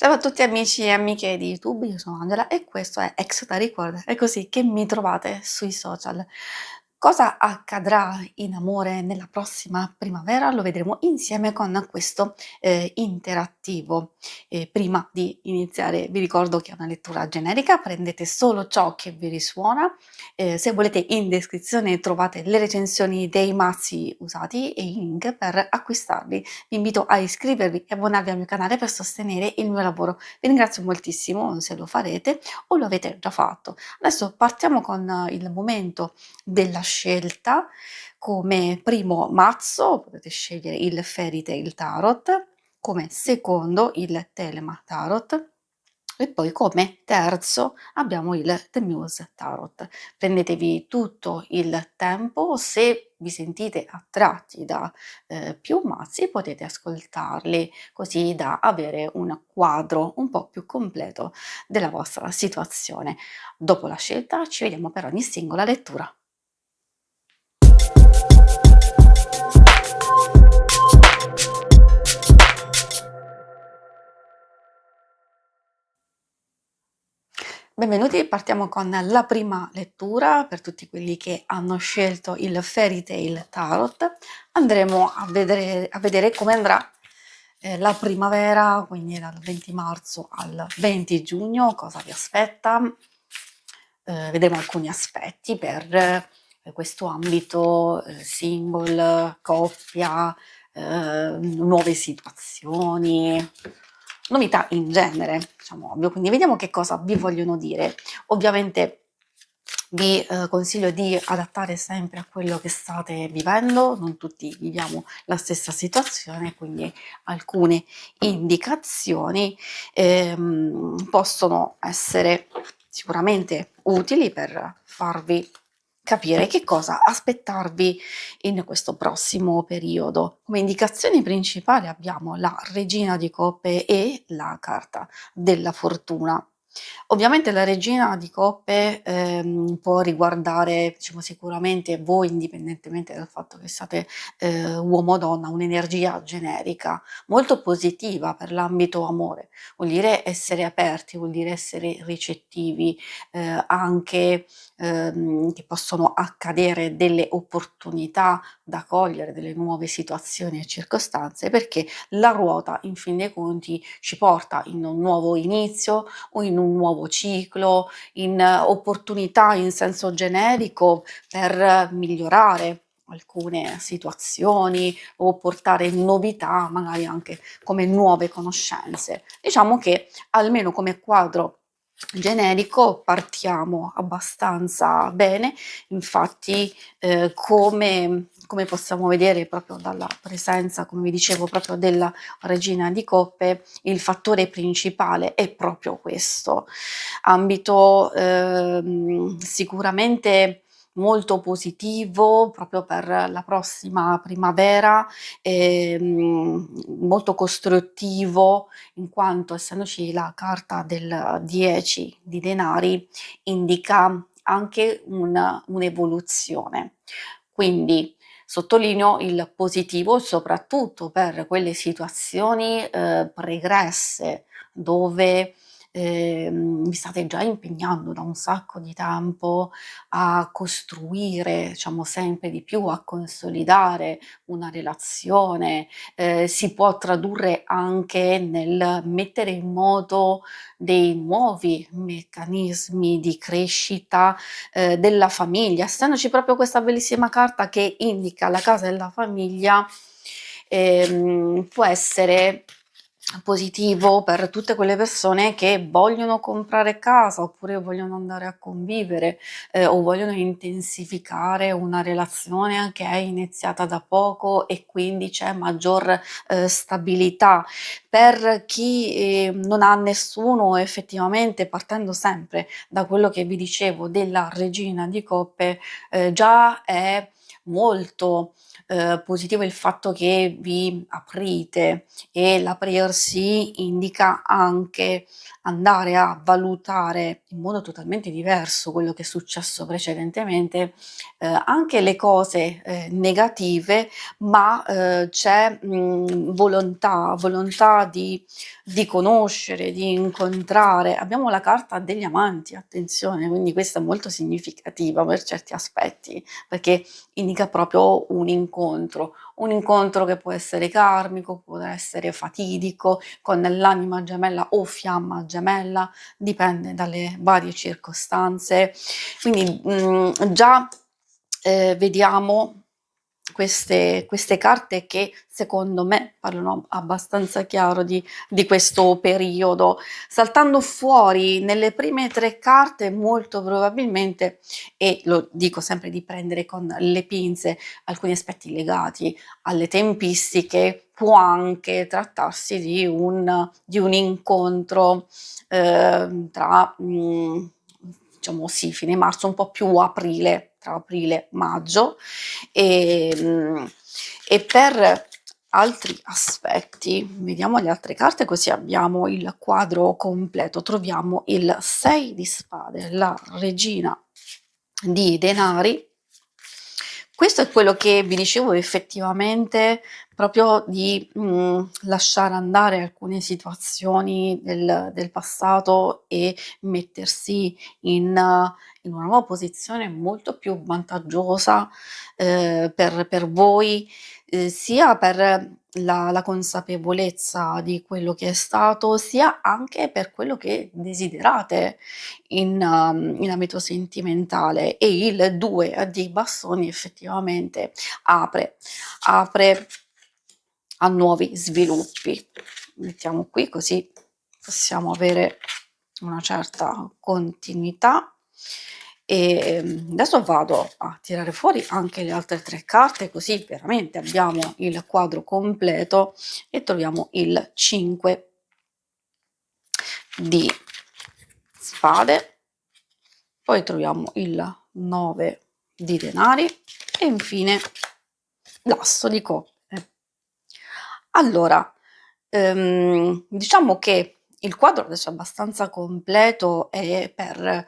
Ciao a tutti amici e amiche di YouTube, io sono Angela e questo è Exota Record, è così che mi trovate sui social. Cosa accadrà in amore nella prossima primavera? Lo vedremo insieme con questo interattivo. Prima di iniziare vi ricordo che è una lettura generica, prendete solo ciò che vi risuona. Se volete in descrizione trovate le recensioni dei mazzi usati e i link per acquistarli. Vi invito a iscrivervi e abbonarvi al mio canale per sostenere il mio lavoro. Vi ringrazio moltissimo se lo farete o lo avete già fatto. Adesso partiamo con il momento della scelta. Come primo mazzo potete scegliere il Fairy Tail Tarot, come secondo il Telema Tarot e poi come terzo abbiamo il The Muse Tarot. Prendetevi tutto il tempo, se vi sentite attratti da più mazzi potete ascoltarli così da avere un quadro un po' più completo della vostra situazione. Dopo la scelta ci vediamo per ogni singola lettura. Benvenuti, partiamo con la prima lettura per tutti quelli che hanno scelto il Fairy Tail Tarot. Andremo a vedere come andrà la primavera, quindi dal 20 marzo al 20 giugno, cosa vi aspetta. Vedremo alcuni aspetti per questo ambito single, coppia, nuove situazioni, novità in genere, diciamo ovvio. Quindi vediamo che cosa vi vogliono dire. Ovviamente vi consiglio di adattare sempre a quello che state vivendo, non tutti viviamo la stessa situazione, quindi alcune indicazioni possono essere sicuramente utili per farvi capire che cosa aspettarvi in questo prossimo periodo. Come indicazioni principali abbiamo la Regina di Coppe e la carta della fortuna. Ovviamente la Regina di Coppe può riguardare, diciamo, sicuramente voi, indipendentemente dal fatto che siate uomo o donna, un'energia generica molto positiva per l'ambito amore. Vuol dire essere aperti, vuol dire essere ricettivi, anche che possono accadere delle opportunità da cogliere, delle nuove situazioni e circostanze, perché la ruota, in fin dei conti, ci porta in un nuovo inizio o in un nuovo ciclo, in opportunità in senso generico per migliorare alcune situazioni o portare novità, magari anche come nuove conoscenze. Diciamo che almeno come quadro generico partiamo abbastanza bene, infatti come possiamo vedere proprio dalla presenza, come vi dicevo, proprio della Regina di Coppe, il fattore principale è proprio questo ambito, sicuramente molto positivo proprio per la prossima primavera, molto costruttivo, in quanto essendoci la carta del 10 di denari indica anche un'evoluzione. Quindi sottolineo il positivo soprattutto per quelle situazioni pregresse dove vi state già impegnando da un sacco di tempo a costruire, diciamo, sempre di più, a consolidare una relazione. Si può tradurre anche nel mettere in moto dei nuovi meccanismi di crescita della famiglia, essendoci proprio questa bellissima carta che indica la casa della famiglia. Può essere positivo per tutte quelle persone che vogliono comprare casa oppure vogliono andare a convivere o vogliono intensificare una relazione che è iniziata da poco e quindi c'è maggior stabilità. Per chi non ha nessuno, effettivamente, partendo sempre da quello che vi dicevo della Regina di Coppe, già è molto positivo il fatto che vi aprite, e l'aprirsi indica anche andare a valutare in modo totalmente diverso quello che è successo precedentemente, anche le cose, negative, ma, c'è, volontà di conoscere, di incontrare. Abbiamo la carta degli amanti, attenzione, quindi questa è molto significativa per certi aspetti, perché indica proprio un incontro che può essere karmico, può essere fatidico, con l'anima gemella o fiamma gemella, dipende dalle varie circostanze. Quindi già vediamo queste carte che secondo me parlano abbastanza chiaro di questo periodo. Saltando fuori nelle prime tre carte, molto probabilmente, e lo dico sempre di prendere con le pinze alcuni aspetti legati alle tempistiche, può anche trattarsi di un incontro tra diciamo sì, fine marzo, un po' più aprile, tra aprile e maggio, e, e per altri aspetti, vediamo le altre carte così abbiamo il quadro completo. Troviamo il 6 di spade, la regina di denari. Questo è quello che vi dicevo, effettivamente, proprio di lasciare andare alcune situazioni del passato e mettersi in una nuova posizione molto più vantaggiosa per voi, sia per la consapevolezza di quello che è stato, sia anche per quello che desiderate in ambito sentimentale. E il 2 di bastoni effettivamente apre a nuovi sviluppi. Mettiamo qui così possiamo avere una certa continuità. E adesso vado a tirare fuori anche le altre tre carte, così veramente abbiamo il quadro completo, e troviamo il 5 di spade, poi troviamo il 9 di denari e infine l'asso di coppe. Allora, diciamo che il quadro adesso è abbastanza completo, e per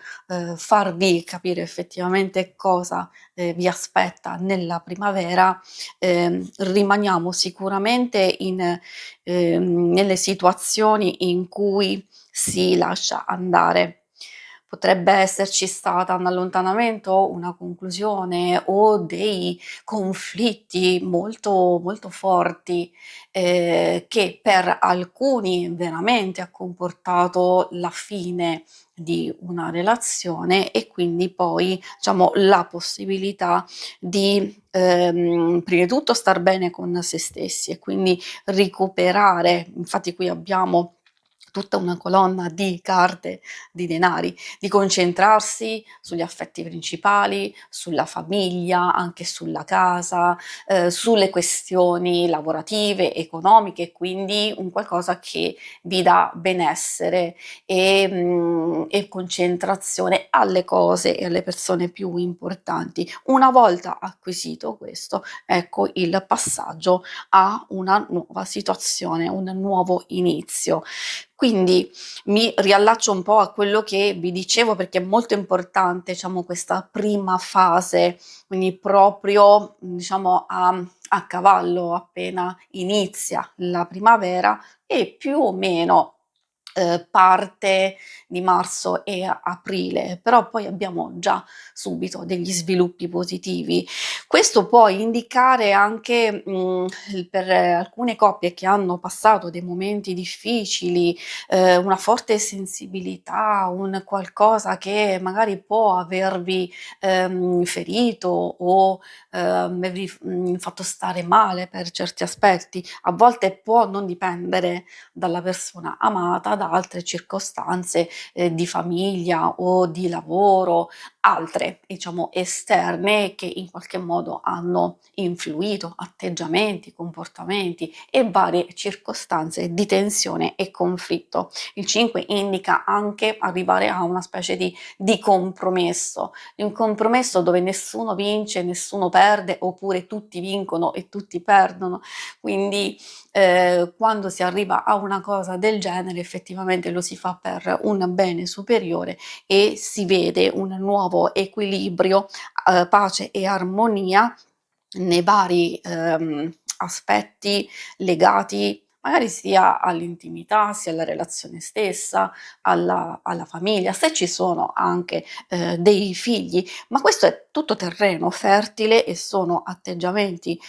farvi capire effettivamente cosa vi aspetta nella primavera, rimaniamo sicuramente nelle situazioni in cui si lascia andare. Potrebbe esserci stata un allontanamento, una conclusione o dei conflitti molto, molto forti, che per alcuni veramente ha comportato la fine di una relazione, e quindi poi, diciamo, la possibilità di, prima di tutto star bene con se stessi e quindi recuperare. Infatti qui abbiamo tutta una colonna di carte di denari, di concentrarsi sugli affetti principali, sulla famiglia, anche sulla casa, sulle questioni lavorative, economiche, quindi un qualcosa che vi dà benessere e concentrazione alle cose e alle persone più importanti. Una volta acquisito questo, ecco il passaggio a una nuova situazione, un nuovo inizio. Quindi mi riallaccio un po' a quello che vi dicevo, perché è molto importante, diciamo, questa prima fase, quindi proprio, diciamo, a cavallo, appena inizia la primavera, e più o meno parte di marzo e aprile, però poi abbiamo già subito degli sviluppi positivi. Questo può indicare anche per alcune coppie che hanno passato dei momenti difficili, una forte sensibilità, un qualcosa che magari può avervi ferito o avervi fatto stare male per certi aspetti. A volte può non dipendere dalla persona amata, da altre circostanze di famiglia o di lavoro, altre, diciamo, esterne che in qualche modo hanno influito, atteggiamenti, comportamenti e varie circostanze di tensione e conflitto. Il 5 indica anche arrivare a una specie di compromesso, di un compromesso dove nessuno vince, nessuno perde, oppure tutti vincono e tutti perdono. Quindi quando si arriva a una cosa del genere effettivamente lo si fa per un bene superiore e si vede un nuovo equilibrio, pace e armonia nei vari aspetti legati magari sia all'intimità, sia alla relazione stessa, alla famiglia, se ci sono anche dei figli, ma questo è tutto terreno fertile e sono atteggiamenti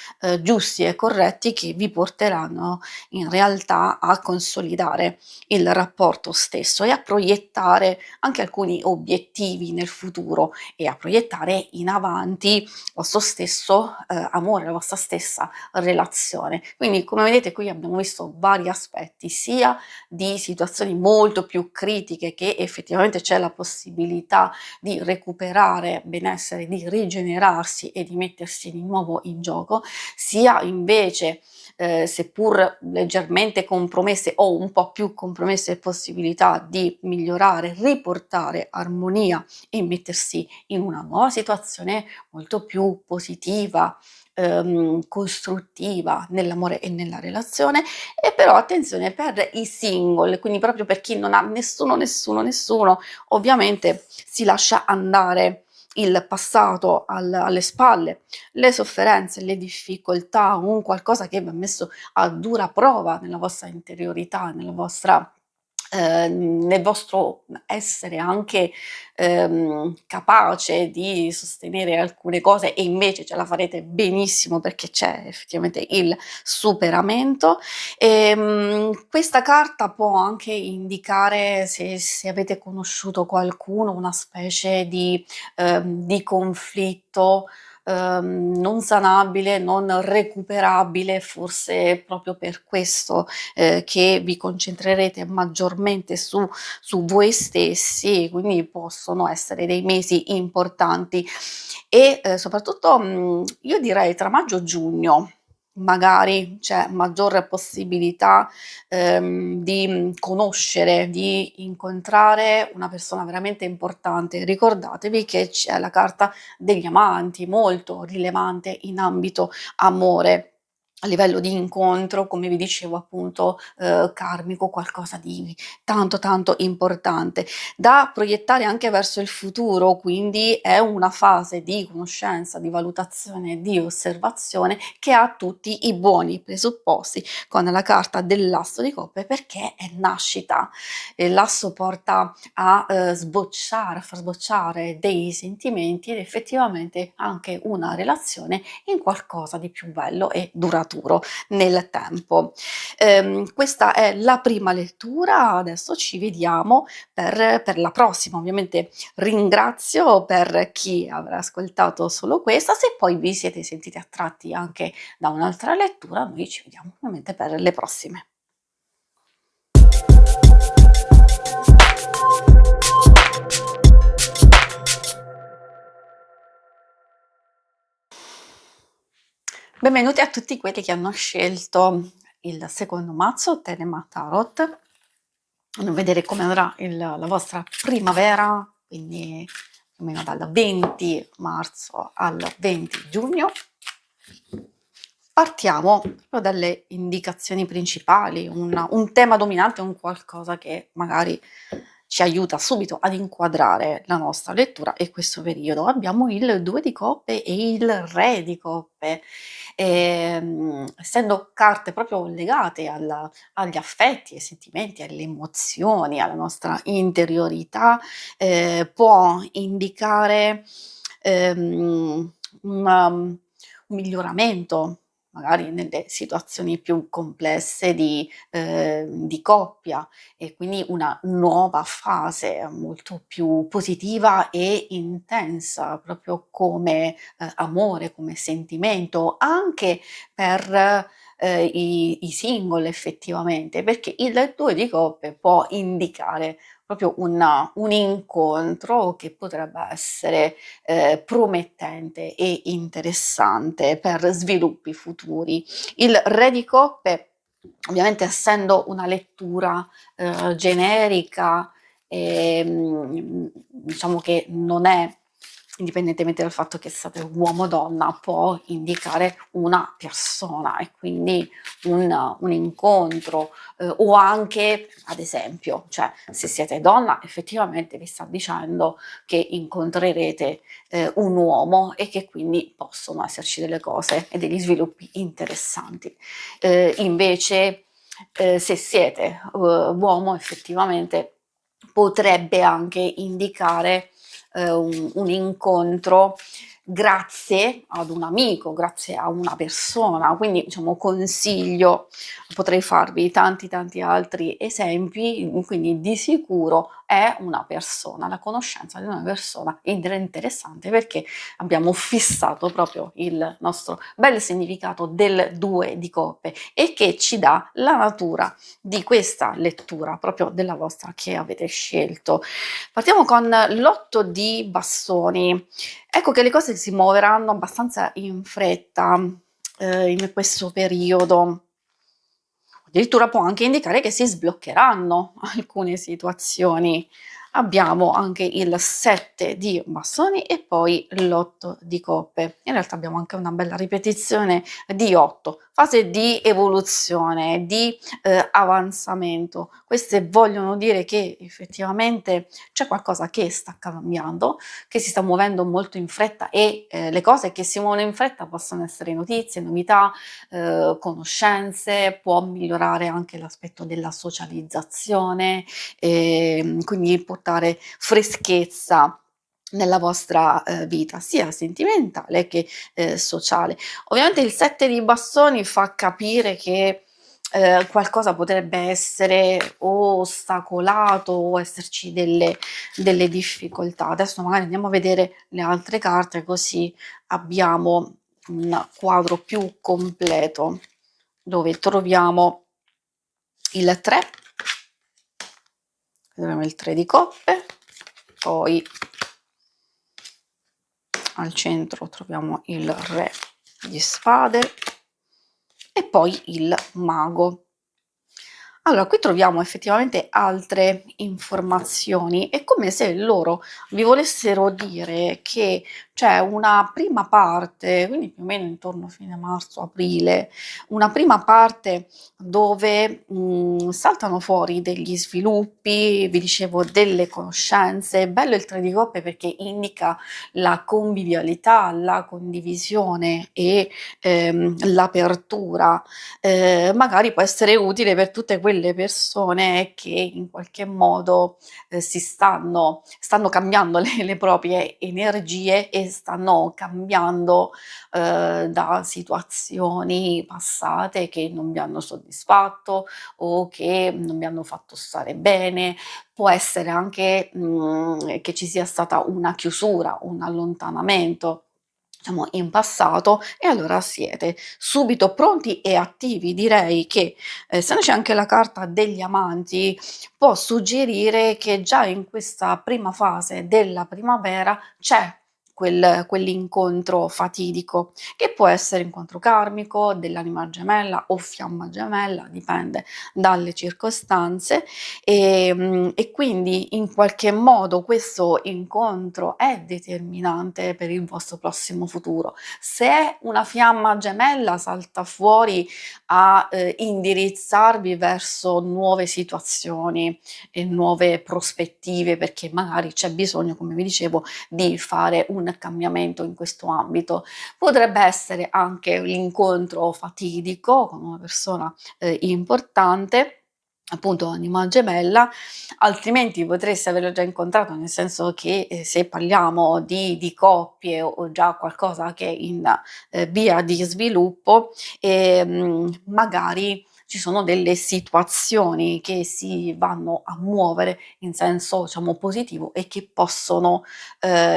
giusti e corretti che vi porteranno in realtà a consolidare il rapporto stesso e a proiettare anche alcuni obiettivi nel futuro e a proiettare in avanti il vostro stesso amore, la vostra stessa relazione. Quindi come vedete qui abbiamo visto vari aspetti, sia di situazioni molto più critiche che effettivamente c'è la possibilità di recuperare benessere, di rigenerarsi e di mettersi di nuovo in gioco, sia invece seppur leggermente compromesse o un po' più compromesse possibilità di migliorare, riportare armonia e mettersi in una nuova situazione molto più positiva, costruttiva nell'amore e nella relazione. E però attenzione per i single, quindi proprio per chi non ha nessuno, ovviamente si lascia andare il passato alle spalle, le sofferenze, le difficoltà, un qualcosa che va messo a dura prova nella vostra interiorità, nel vostro essere anche capace di sostenere alcune cose e invece ce la farete benissimo perché c'è effettivamente il superamento. Questa carta può anche indicare se avete conosciuto qualcuno, una specie di conflitto non sanabile, non recuperabile, forse proprio per questo che vi concentrerete maggiormente su voi stessi, quindi possono essere dei mesi importanti e soprattutto io direi tra maggio e giugno magari c'è maggior possibilità di conoscere, di incontrare una persona veramente importante. Ricordatevi che c'è la carta degli amanti, molto rilevante in ambito amore. A livello di incontro, come vi dicevo appunto, karmico, qualcosa di tanto importante, da proiettare anche verso il futuro, quindi è una fase di conoscenza, di valutazione, di osservazione che ha tutti i buoni presupposti con la carta dell'asso di coppe perché è nascita. L'asso porta a sbocciare, a far sbocciare dei sentimenti ed effettivamente anche una relazione in qualcosa di più bello e duraturo nel tempo. Questa è la prima lettura, adesso ci vediamo per la prossima. Ovviamente ringrazio per chi avrà ascoltato solo questa, se poi vi siete sentiti attratti anche da un'altra lettura, noi ci vediamo ovviamente per le prossime. Benvenuti a tutti quelli che hanno scelto il secondo mazzo Telema Tarot. Andiamo a vedere come andrà la vostra primavera, quindi più o meno dal 20 marzo al 20 giugno. Partiamo proprio dalle indicazioni principali, un tema dominante, un qualcosa che magari ci aiuta subito ad inquadrare la nostra lettura e questo periodo. Abbiamo il 2 di coppe e il re di coppe, essendo carte proprio legate agli affetti, ai sentimenti, alle emozioni, alla nostra interiorità, può indicare un miglioramento magari nelle situazioni più complesse di coppia e quindi una nuova fase molto più positiva e intensa, proprio come amore, come sentimento, anche per i single effettivamente, perché il 2 di coppe può indicare proprio un incontro che potrebbe essere, promettente e interessante per sviluppi futuri. Il re di coppe, ovviamente essendo una lettura, generica, diciamo che non è, indipendentemente dal fatto che siate uomo o donna, può indicare una persona e quindi un incontro, o anche, ad esempio, cioè se siete donna effettivamente vi sta dicendo che incontrerete, un uomo e che quindi possono esserci delle cose e degli sviluppi interessanti. Invece, se siete, uomo effettivamente potrebbe anche indicare, un incontro grazie ad un amico, grazie a una persona, quindi diciamo consiglio, potrei farvi tanti altri esempi, quindi di sicuro è una persona, la conoscenza di una persona interessante perché abbiamo fissato proprio il nostro bel significato del 2 di coppe e che ci dà la natura di questa lettura, proprio della vostra che avete scelto. Partiamo con l'8 di bastoni. Ecco che le cose si muoveranno abbastanza in fretta, in questo periodo. Addirittura può anche indicare che si sbloccheranno alcune situazioni. Abbiamo anche il 7 di bastoni e poi l'8 di coppe. In realtà abbiamo anche una bella ripetizione di 8, fase di evoluzione, di avanzamento. Queste vogliono dire che effettivamente c'è qualcosa che sta cambiando, che si sta muovendo molto in fretta e le cose che si muovono in fretta possono essere notizie, novità, conoscenze, può migliorare anche l'aspetto della socializzazione, quindi portare freschezza nella vostra vita, sia sentimentale che sociale. Ovviamente il 7 di bastoni fa capire che qualcosa potrebbe essere o ostacolato o esserci delle difficoltà. Adesso magari andiamo a vedere le altre carte così abbiamo un quadro più completo dove troviamo il 3, troviamo il 3 di coppe, poi al centro troviamo il re di spade e poi il mago. Allora, qui troviamo effettivamente altre informazioni. È come se loro vi volessero dire che c'è una prima parte, quindi più o meno intorno a fine marzo, aprile, una prima parte dove saltano fuori degli sviluppi, vi dicevo delle conoscenze. Bello il 3 di coppe perché indica la convivialità, la condivisione e l'apertura. Magari può essere utile per tutte quelle persone che in qualche modo stanno cambiando le proprie energie e stanno cambiando da situazioni passate che non vi hanno soddisfatto o che non vi hanno fatto stare bene. Può essere anche che ci sia stata una chiusura, un allontanamento, diciamo, in passato e allora siete subito pronti e attivi. Direi che, essendoci anche la carta degli amanti, può suggerire che già in questa prima fase della primavera c'è quell'incontro fatidico, che può essere incontro karmico dell'anima gemella o fiamma gemella, dipende dalle circostanze, e quindi in qualche modo questo incontro è determinante per il vostro prossimo futuro. Se è una fiamma gemella salta fuori a indirizzarvi verso nuove situazioni e nuove prospettive, perché magari c'è bisogno, come vi dicevo, di fare un cambiamento in questo ambito. Potrebbe essere anche l'incontro fatidico con una persona importante, appunto anima gemella, altrimenti potreste averlo già incontrato, nel senso che se parliamo di coppie o già qualcosa che è in via di sviluppo, magari ci sono delle situazioni che si vanno a muovere in senso, diciamo, positivo e che possono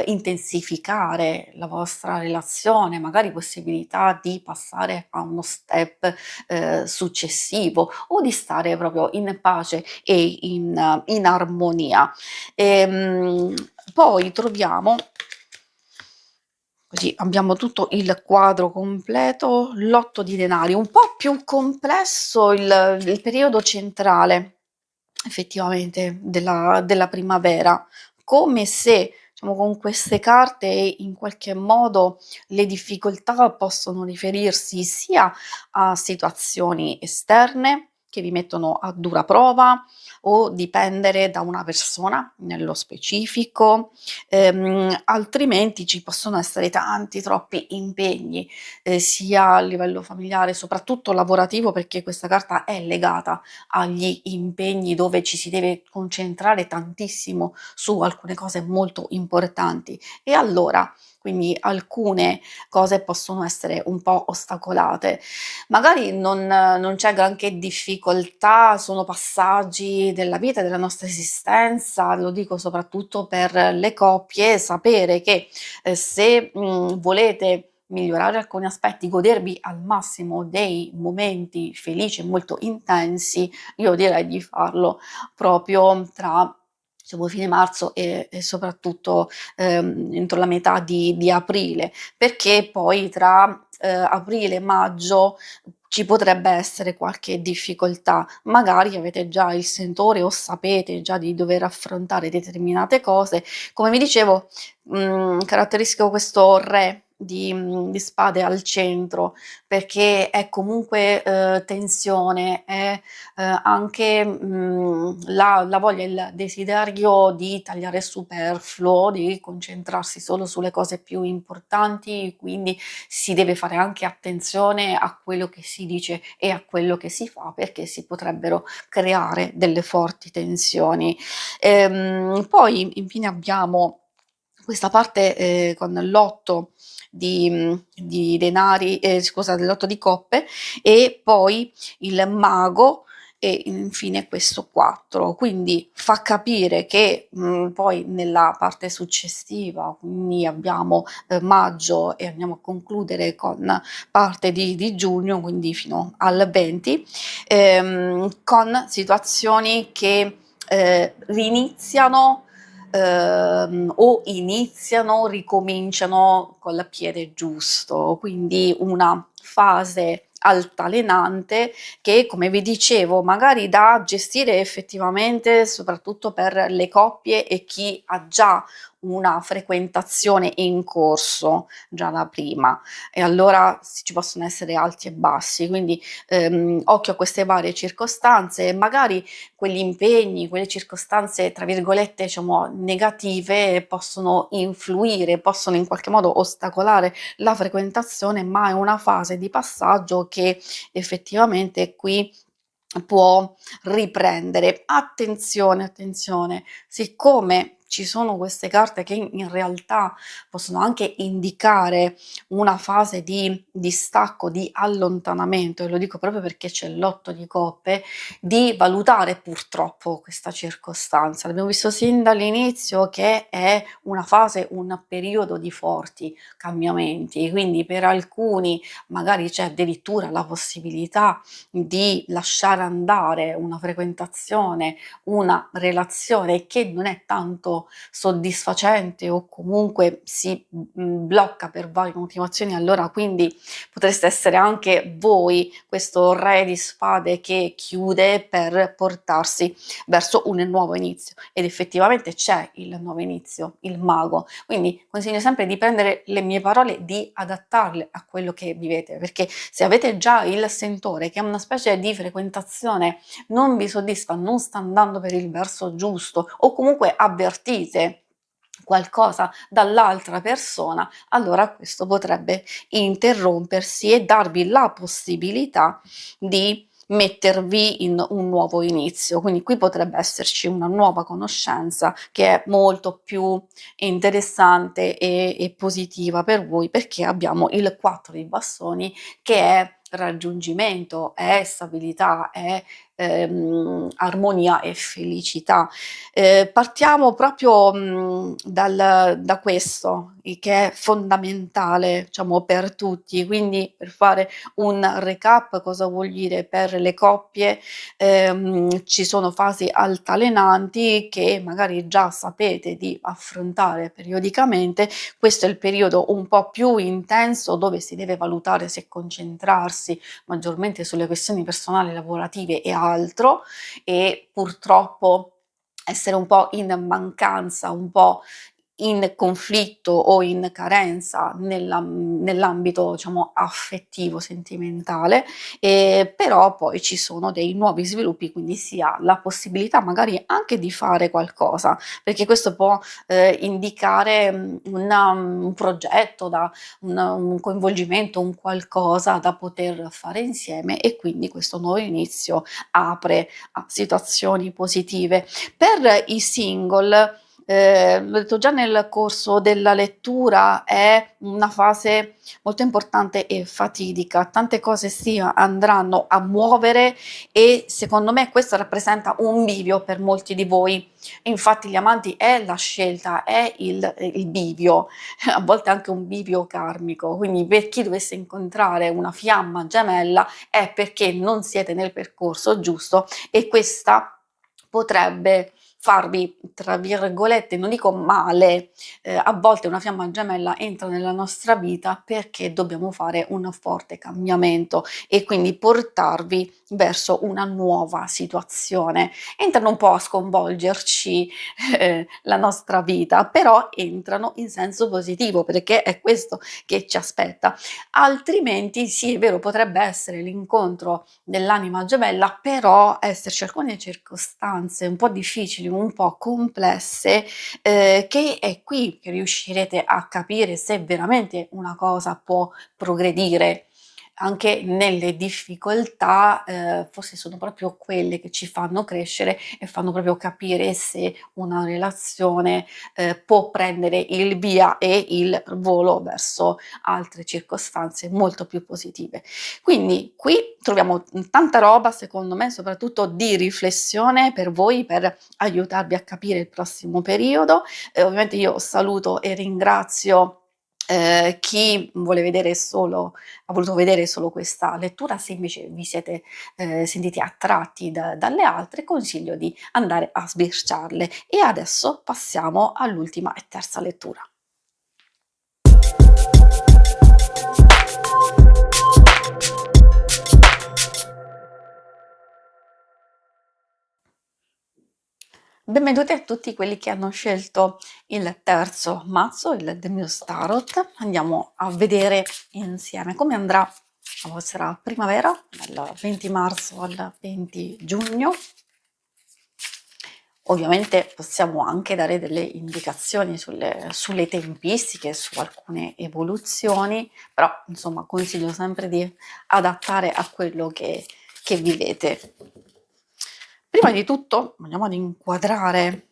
intensificare la vostra relazione, magari possibilità di passare a uno step successivo o di stare proprio in pace e in armonia. Ehm, Poi troviamo, così abbiamo tutto il quadro completo, l'8 di denari, un po' più complesso il periodo centrale effettivamente della primavera, come se, diciamo, con queste carte in qualche modo le difficoltà possono riferirsi sia a situazioni esterne che vi mettono a dura prova o dipendere da una persona nello specifico, altrimenti ci possono essere tanti, troppi impegni, sia a livello familiare, soprattutto lavorativo, perché questa carta è legata agli impegni dove ci si deve concentrare tantissimo su alcune cose molto importanti e allora quindi alcune cose possono essere un po' ostacolate. Magari non c'è granché difficoltà, sono passaggi della vita, della nostra esistenza, lo dico soprattutto per le coppie, sapere che, se, volete migliorare alcuni aspetti, godervi al massimo dei momenti felici e molto intensi, io direi di farlo proprio tra, diciamo, fine marzo e soprattutto, entro la metà di aprile, perché poi tra, aprile e maggio ci potrebbe essere qualche difficoltà. Magari avete già il sentore o sapete già di dover affrontare determinate cose. Come vi dicevo, caratteristico questo re di spade al centro, perché è comunque, tensione, è, anche, la voglia, il desiderio di tagliare il superfluo, di concentrarsi solo sulle cose più importanti, quindi si deve fare anche attenzione a quello che si dice e a quello che si fa, perché si potrebbero creare delle forti tensioni. Poi infine abbiamo questa parte, con l'8 di denari, scusate, l'8 di coppe e poi il mago e infine questo 4. Quindi fa capire che, poi nella parte successiva, quindi abbiamo, maggio e andiamo a concludere con parte di giugno, quindi fino al 20, con situazioni che, riniziano o iniziano, ricominciano col piede giusto, quindi una fase altalenante che, come vi dicevo, magari da gestire effettivamente soprattutto per le coppie e chi ha già una frequentazione in corso già da prima e allora ci possono essere alti e bassi, quindi occhio a queste varie circostanze, magari quegli impegni, quelle circostanze tra virgolette, diciamo, negative possono influire, possono in qualche modo ostacolare la frequentazione, ma è una fase di passaggio che effettivamente qui può riprendere. Attenzione, attenzione, siccome ci sono queste carte che in realtà possono anche indicare una fase di distacco, di allontanamento, e lo dico proprio perché c'è l'8 di coppe, di valutare purtroppo questa circostanza. L'abbiamo visto sin dall'inizio che è una fase, un periodo di forti cambiamenti, quindi per alcuni magari c'è addirittura la possibilità di lasciare andare una frequentazione, una relazione che non è tanto soddisfacente o comunque si, blocca per varie motivazioni, allora quindi potreste essere anche voi questo re di spade che chiude per portarsi verso un nuovo inizio ed effettivamente c'è il nuovo inizio, il mago. Quindi consiglio sempre di prendere le mie parole, di adattarle a quello che vivete, perché se avete già il sentore che è una specie di frequentazione non vi soddisfa, non sta andando per il verso giusto o comunque avvertite qualcosa dall'altra persona, allora questo potrebbe interrompersi e darvi la possibilità di mettervi in un nuovo inizio. Quindi qui potrebbe esserci una nuova conoscenza che è molto più interessante e positiva per voi perché abbiamo il 4 di bastoni che è raggiungimento, è stabilità, è armonia e felicità. Partiamo proprio, da questo, il che è fondamentale, diciamo, per tutti. Quindi, per fare un recap, cosa vuol dire? Per le coppie, ci sono fasi altalenanti che magari già sapete di affrontare periodicamente. Questo è il periodo un po' più intenso dove si deve valutare se concentrarsi maggiormente sulle questioni personali, lavorative e altro, e purtroppo essere un po' in mancanza, un po' in conflitto o in carenza nell'ambito, diciamo, affettivo, sentimentale, però poi ci sono dei nuovi sviluppi, quindi si ha la possibilità magari anche di fare qualcosa, perché questo può, indicare, un progetto da un coinvolgimento, un qualcosa da poter fare insieme, e quindi questo nuovo inizio apre a situazioni positive. Per i single, l'ho detto già nel corso della lettura, è una fase molto importante e fatidica, tante cose si andranno a muovere e secondo me questo rappresenta un bivio per molti di voi. Infatti gli amanti è la scelta, è il bivio, a volte anche un bivio karmico, quindi per chi dovesse incontrare una fiamma gemella è perché non siete nel percorso giusto, e questa potrebbe farvi, tra virgolette, non dico male, a volte una fiamma gemella entra nella nostra vita perché dobbiamo fare un forte cambiamento e quindi portarvi verso una nuova situazione. Entrano un po' a sconvolgerci la nostra vita, però entrano in senso positivo perché è questo che ci aspetta. Altrimenti sì, è vero, potrebbe essere l'incontro dell'anima gemella, però esserci alcune circostanze un po' difficili, un po' complesse, che è qui che riuscirete a capire se veramente una cosa può progredire. Anche nelle difficoltà, forse sono proprio quelle che ci fanno crescere e fanno proprio capire se una relazione, può prendere il via e il volo verso altre circostanze molto più positive. Quindi qui troviamo tanta roba, secondo me, soprattutto di riflessione per voi, per aiutarvi a capire il prossimo periodo. Ovviamente io saluto e ringrazio chi vuole vedere solo ha voluto vedere solo questa lettura. Se invece vi siete sentiti attratti dalle altre, consiglio di andare a sbirciarle. E adesso passiamo all'ultima e terza lettura. Benvenuti a tutti quelli che hanno scelto il terzo mazzo, il The Muse Tarot. Andiamo a vedere insieme come andrà la vostra primavera, dal 20 marzo al 20 giugno. Ovviamente possiamo anche dare delle indicazioni sulle tempistiche, su alcune evoluzioni, però insomma consiglio sempre di adattare a quello che vivete. Prima di tutto andiamo ad inquadrare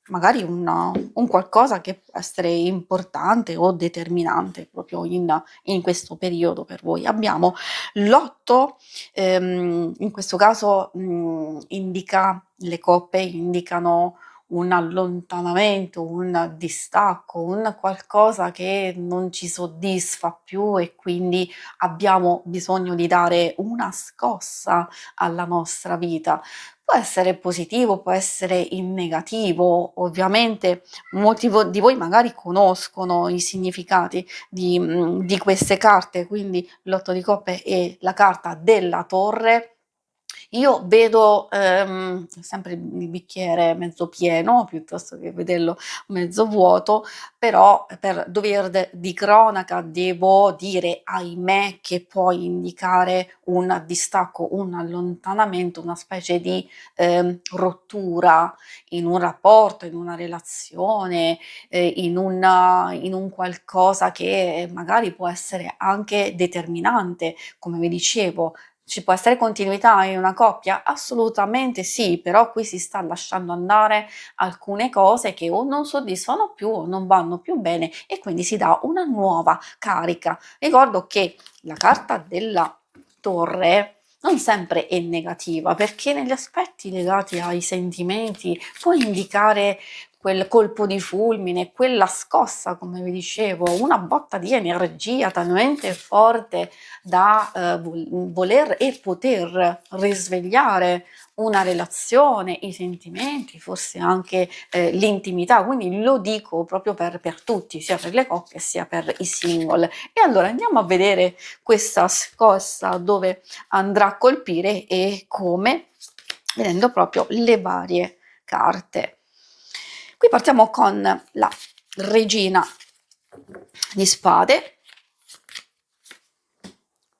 magari un qualcosa che può essere importante o determinante proprio in questo periodo per voi. Abbiamo l'8, in questo caso, le coppe indicano un allontanamento, un distacco, un qualcosa che non ci soddisfa più e quindi abbiamo bisogno di dare una scossa alla nostra vita. Può essere positivo, può essere in negativo. Ovviamente molti di voi magari conoscono i significati di queste carte, quindi l'8 di coppe e la carta della torre. Io vedo, sempre il bicchiere mezzo pieno piuttosto che vederlo mezzo vuoto, però per dover di cronaca devo dire, ahimè, che può indicare un distacco, un allontanamento, una specie di, rottura in un rapporto, in una relazione, in un qualcosa che magari può essere anche determinante, come vi dicevo. Ci può essere continuità in una coppia? Assolutamente sì, però qui si sta lasciando andare alcune cose che o non soddisfano più o non vanno più bene, e quindi si dà una nuova carica. Ricordo che la carta della torre non sempre è negativa, perché negli aspetti legati ai sentimenti può indicare quel colpo di fulmine, quella scossa, come vi dicevo, una botta di energia talmente forte da voler e poter risvegliare una relazione, i sentimenti, forse anche l'intimità, quindi lo dico proprio per tutti, sia per le coppie sia per i single. E allora andiamo a vedere questa scossa dove andrà a colpire e come, vedendo proprio le varie carte. Qui partiamo con la regina di spade,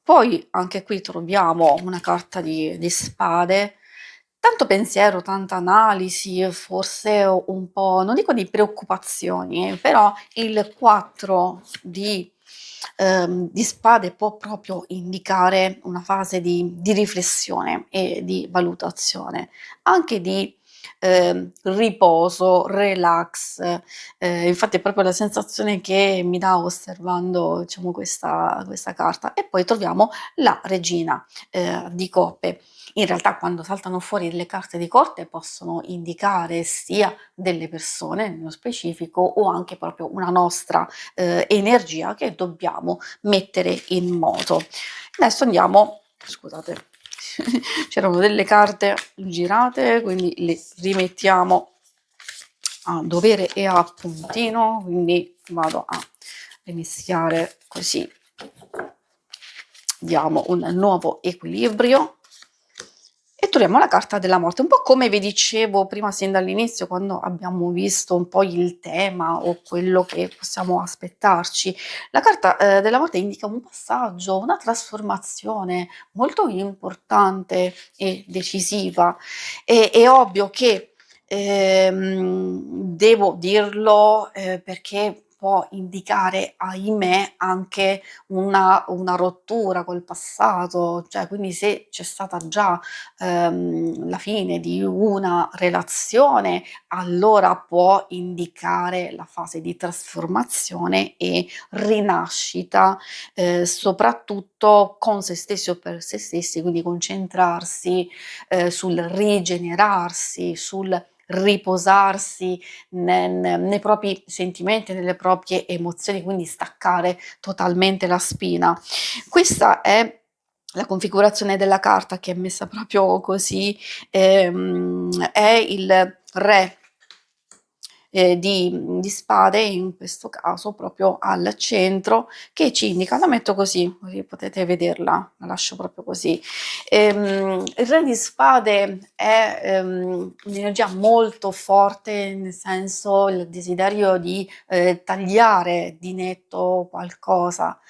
poi anche qui troviamo una carta di spade, tanto pensiero, tanta analisi, forse un po', non dico di preoccupazioni, però il 4 di spade può proprio indicare una fase di riflessione e di valutazione, anche di riposo, relax. Infatti è proprio la sensazione che mi dà osservando, diciamo, questa carta. E poi troviamo la regina di coppe. In realtà quando saltano fuori le carte di corte possono indicare sia delle persone nello specifico o anche proprio una nostra energia che dobbiamo mettere in moto. Adesso andiamo, scusate, c'erano delle carte girate, quindi le rimettiamo a dovere e a puntino, quindi vado a rimischiare così diamo un nuovo equilibrio e troviamo la carta della morte, un po' come vi dicevo prima sin dall'inizio quando abbiamo visto un po' il tema o quello che possiamo aspettarci. La carta della morte indica un passaggio, una trasformazione molto importante e decisiva. È ovvio che devo dirlo perché può indicare, ahimè, anche una rottura col passato, cioè quindi se c'è stata già la fine di una relazione, allora può indicare la fase di trasformazione e rinascita, soprattutto con se stessi o per se stessi, quindi concentrarsi sul rigenerarsi, sul riposarsi nei propri sentimenti, nelle proprie emozioni, quindi staccare totalmente la spina. Questa è la configurazione della carta che è messa proprio così, è il re di spade, in questo caso proprio al centro, che ci indica, la metto così potete vederla, la lascio proprio così. Il re di spade è un'energia molto forte, nel senso il desiderio di tagliare di netto qualcosa,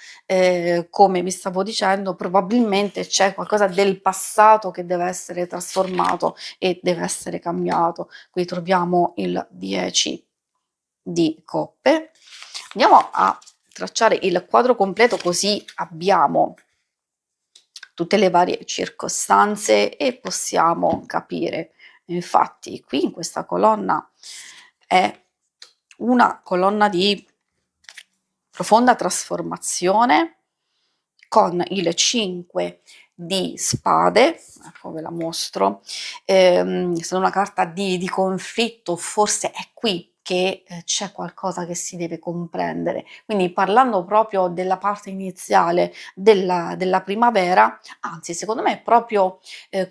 come vi stavo dicendo, probabilmente c'è qualcosa del passato che deve essere trasformato e deve essere cambiato. Qui troviamo il 10 di coppe. Andiamo a tracciare il quadro completo, così abbiamo tutte le varie circostanze e possiamo capire. Infatti qui in questa colonna è una colonna di profonda trasformazione con il 5 di spade, ecco ve la mostro, sono una carta di conflitto, forse è qui che c'è qualcosa che si deve comprendere. Quindi parlando proprio della parte iniziale della primavera, anzi secondo me è proprio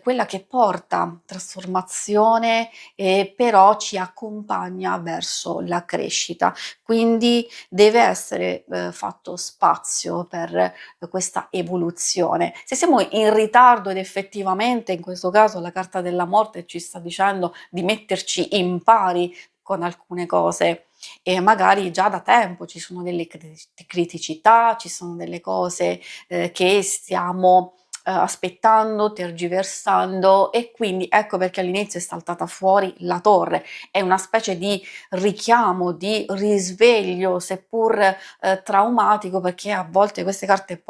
quella che porta trasformazione e però ci accompagna verso la crescita. Quindi deve essere fatto spazio per questa evoluzione. Se siamo in ritardo ed effettivamente in questo caso la carta della morte ci sta dicendo di metterci in pari con alcune cose e magari già da tempo ci sono delle criticità, ci sono delle cose che stiamo aspettando, tergiversando e quindi ecco perché all'inizio è saltata fuori la torre, è una specie di richiamo, di risveglio, seppur traumatico, perché a volte queste carte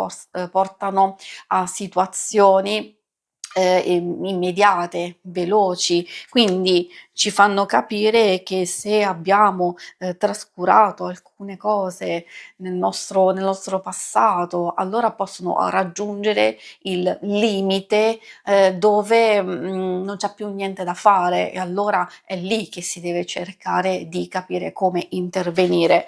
portano a situazioni immediate, veloci, quindi ci fanno capire che se abbiamo trascurato alcune cose nel nostro passato, allora possono raggiungere il limite dove non c'è più niente da fare, e allora è lì che si deve cercare di capire come intervenire.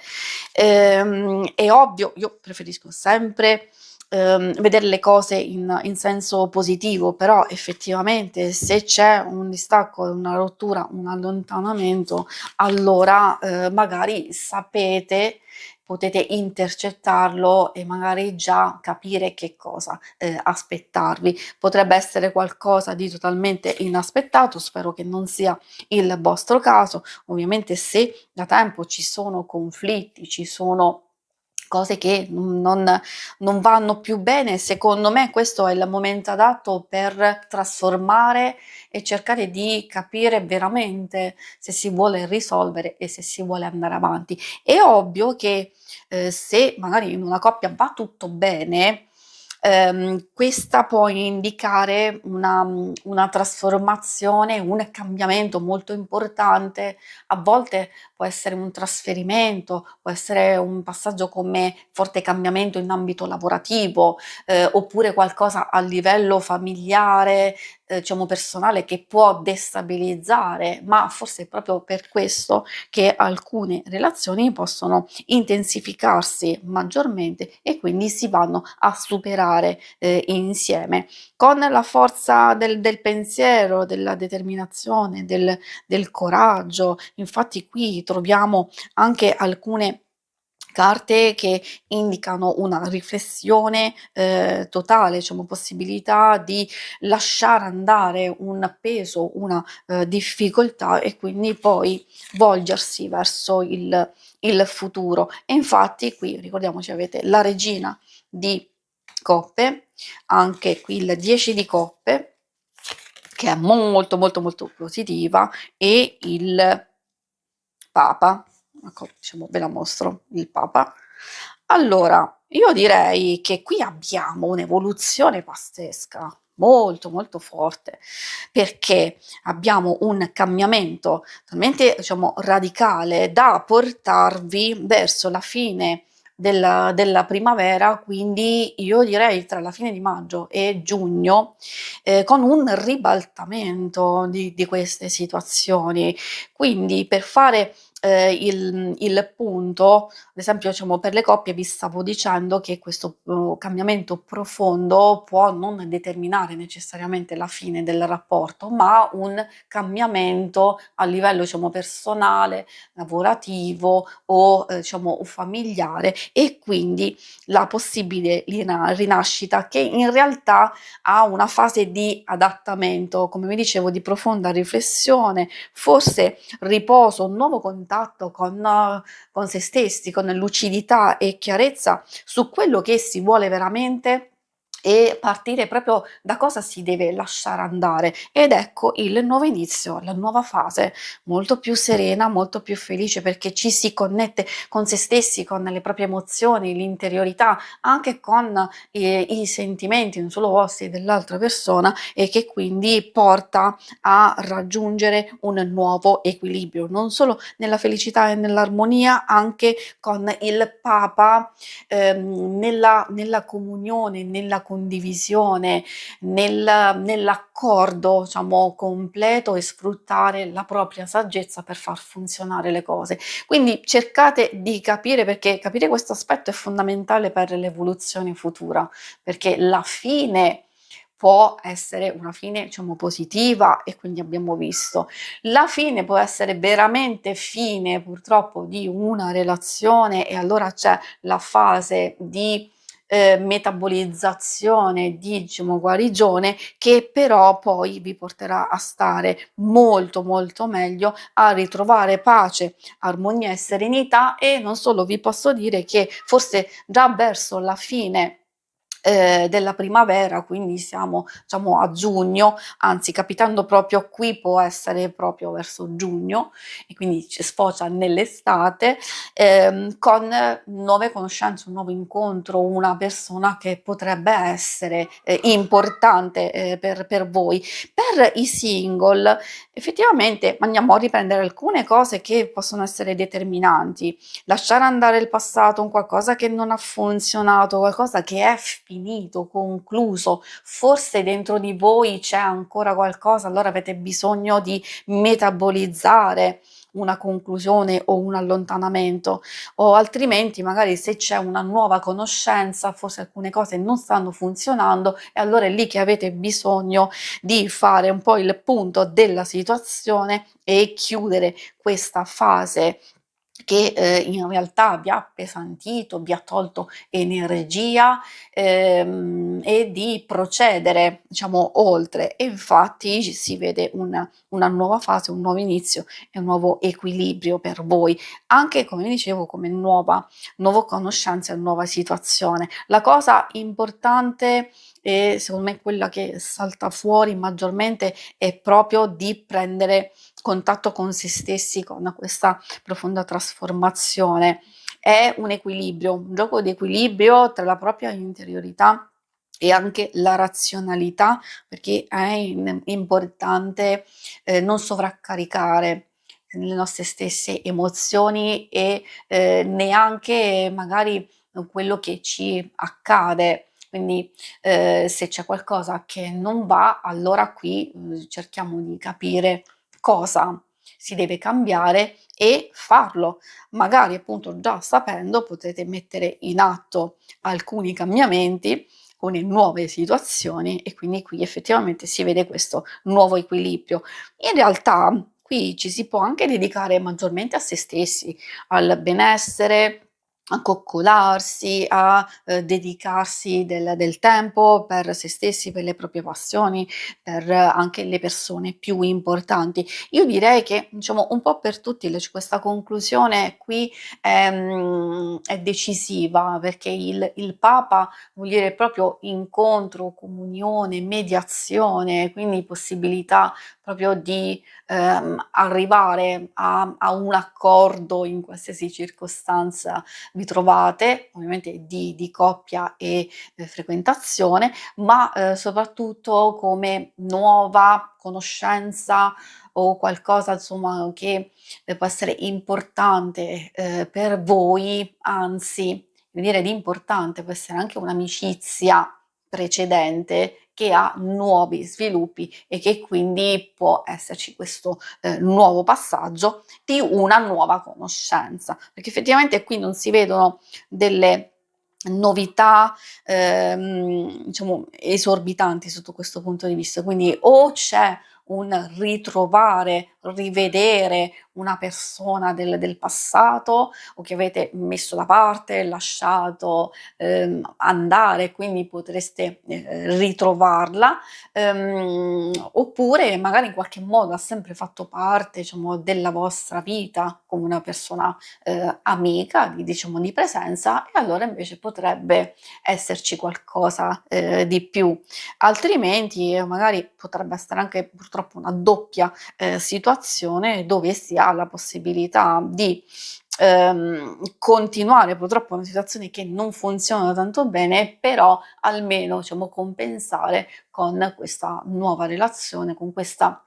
È ovvio, io preferisco sempre vedere le cose in senso positivo, però effettivamente se c'è un distacco, una rottura, un allontanamento, allora magari sapete, potete intercettarlo e magari già capire che cosa aspettarvi. Potrebbe essere qualcosa di totalmente inaspettato, spero che non sia il vostro caso. Ovviamente se da tempo ci sono conflitti, ci sono cose che non vanno più bene, secondo me questo è il momento adatto per trasformare e cercare di capire veramente se si vuole risolvere e se si vuole andare avanti. È ovvio che se magari in una coppia va tutto bene, questa può indicare una trasformazione, un cambiamento molto importante. A volte può essere un trasferimento, può essere un passaggio come forte cambiamento in ambito lavorativo, oppure qualcosa a livello familiare, diciamo personale, che può destabilizzare, ma forse è proprio per questo che alcune relazioni possono intensificarsi maggiormente e quindi si vanno a superare insieme. Con la forza del pensiero, della determinazione, del coraggio. Infatti qui troviamo anche alcune carte che indicano una riflessione totale, diciamo possibilità di lasciare andare un peso, una difficoltà, e quindi poi volgersi verso il futuro. E infatti qui ricordiamoci, avete la regina di coppe, anche qui il 10 di coppe, che è molto molto molto positiva, e il papa. Ecco, diciamo, ve la mostro, il papa. Allora, io direi che qui abbiamo un'evoluzione pazzesca, molto molto forte, perché abbiamo un cambiamento talmente, diciamo, radicale da portarvi verso la fine della primavera, quindi io direi tra la fine di maggio e giugno, con un ribaltamento di queste situazioni. Quindi per fare il punto, ad esempio, diciamo, per le coppie vi stavo dicendo che questo cambiamento profondo può non determinare necessariamente la fine del rapporto, ma un cambiamento a livello, diciamo, personale, lavorativo o diciamo familiare, e quindi la possibile rinascita, che in realtà ha una fase di adattamento, come vi dicevo, di profonda riflessione, forse riposo, un nuovo contatto con se stessi, con lucidità e chiarezza su quello che si vuole veramente, e partire proprio da cosa si deve lasciare andare. Ed ecco il nuovo inizio, la nuova fase, molto più serena, molto più felice, perché ci si connette con se stessi, con le proprie emozioni, l'interiorità, anche con i sentimenti, non solo vostri, dell'altra persona, e che quindi porta a raggiungere un nuovo equilibrio, non solo nella felicità e nell'armonia, anche con il Papa, nella comunione, nella condivisione, nell'accordo, diciamo, completo, e sfruttare la propria saggezza per far funzionare le cose. Quindi cercate di capire, perché capire questo aspetto è fondamentale per l'evoluzione futura, perché la fine può essere una fine, diciamo, positiva, e quindi abbiamo visto. La fine può essere veramente fine, purtroppo, di una relazione, e allora c'è la fase di metabolizzazione, di, diciamo, guarigione, che però poi vi porterà a stare molto molto meglio, a ritrovare pace, armonia e serenità. E non solo, vi posso dire che forse già verso la fine della primavera, quindi siamo diciamo a giugno, anzi capitando proprio qui può essere proprio verso giugno e quindi ci sfocia nell'estate, con nuove conoscenze, un nuovo incontro, una persona che potrebbe essere, importante, per voi. Per i single effettivamente andiamo a riprendere alcune cose che possono essere determinanti. Lasciare andare il passato, un qualcosa che non ha funzionato, qualcosa che è finito, concluso, forse dentro di voi c'è ancora qualcosa, allora avete bisogno di metabolizzare una conclusione o un allontanamento, o altrimenti magari se c'è una nuova conoscenza, forse alcune cose non stanno funzionando e allora è lì che avete bisogno di fare un po' il punto della situazione e chiudere questa fase che, in realtà vi ha appesantito, vi ha tolto energia, e di procedere, diciamo, oltre. E infatti ci si vede una nuova fase, un nuovo inizio e un nuovo equilibrio per voi, anche come dicevo come nuova conoscenza e nuova situazione. La cosa importante e secondo me quella che salta fuori maggiormente è proprio di prendere contatto con se stessi, con questa profonda trasformazione. È un gioco di equilibrio tra la propria interiorità e anche la razionalità, perché è importante non sovraccaricare le nostre stesse emozioni e neanche magari quello che ci accade. Quindi se c'è qualcosa che non va, allora qui cerchiamo di capire cosa si deve cambiare e farlo. Magari appunto già sapendo potete mettere in atto alcuni cambiamenti con le nuove situazioni e quindi qui effettivamente si vede questo nuovo equilibrio. In realtà qui ci si può anche dedicare maggiormente a se stessi, al benessere, a coccolarsi, a dedicarsi del tempo per se stessi, per le proprie passioni, per anche le persone più importanti. Io direi che, diciamo, un po' per tutti questa conclusione qui è decisiva, perché il Papa vuol dire proprio incontro, comunione, mediazione, quindi possibilità proprio di arrivare a un accordo in qualsiasi circostanza vi trovate, ovviamente di coppia e frequentazione, ma soprattutto come nuova conoscenza o qualcosa insomma che può essere importante per voi, anzi, venire di importante può essere anche un'amicizia precedente che ha nuovi sviluppi e che quindi può esserci questo nuovo passaggio di una nuova conoscenza, perché effettivamente qui non si vedono delle novità diciamo esorbitanti sotto questo punto di vista, quindi o c'è un ritrovare, rivedere una persona del passato o che avete messo da parte, lasciato andare, quindi potreste ritrovarla, oppure magari in qualche modo ha sempre fatto parte, diciamo, della vostra vita come una persona amica, diciamo di presenza, e allora invece potrebbe esserci qualcosa di più. Altrimenti magari potrebbe essere anche purtroppo una doppia situazione dove si ha la possibilità di continuare purtroppo una situazione che non funziona tanto bene, però almeno diciamo compensare con questa nuova relazione, con questa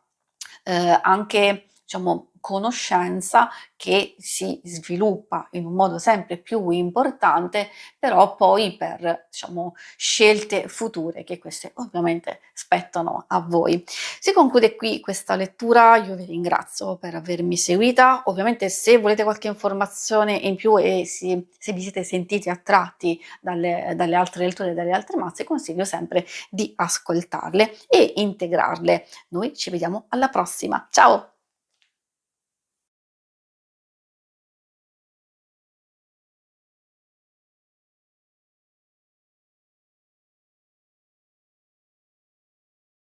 anche diciamo conoscenza che si sviluppa in un modo sempre più importante, però poi per diciamo scelte future, che queste ovviamente spettano a voi. Si conclude qui questa lettura, io vi ringrazio per avermi seguita, ovviamente se volete qualche informazione in più e se vi siete sentiti attratti dalle altre letture, dalle altre mazze, consiglio sempre di ascoltarle e integrarle. Noi ci vediamo alla prossima, ciao!